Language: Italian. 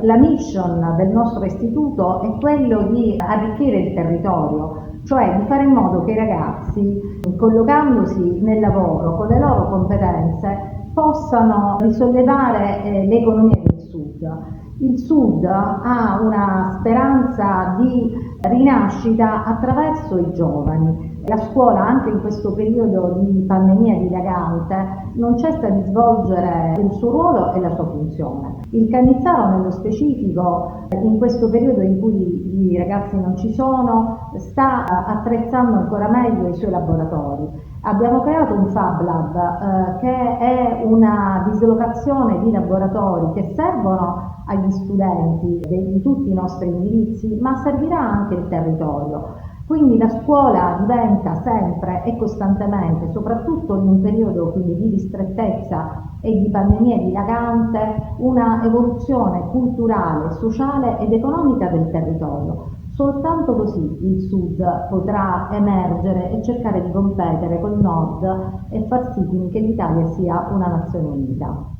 La mission del nostro istituto è quello di arricchire il territorio, cioè di fare in modo che i ragazzi, collocandosi nel lavoro con le loro competenze, possano risollevare l'economia del Sud. Il Sud ha una speranza di rinascita attraverso i giovani. La scuola, anche in questo periodo di pandemia dilagante, non cessa di svolgere il suo ruolo e la sua funzione. Il Cannizzaro, nello specifico, in questo periodo in cui i ragazzi non ci sono, sta attrezzando ancora meglio i suoi laboratori. Abbiamo creato un Fab Lab che è una dislocazione di laboratori che servono agli studenti di tutti i nostri indirizzi, ma servirà anche il territorio. Quindi la scuola diventa sempre e costantemente, soprattutto in un periodo quindi di ristrettezza e di pandemia dilagante, una evoluzione culturale, sociale ed economica del territorio. Soltanto così il Sud potrà emergere e cercare di competere col Nord e far sì quindi che l'Italia sia una nazione unita.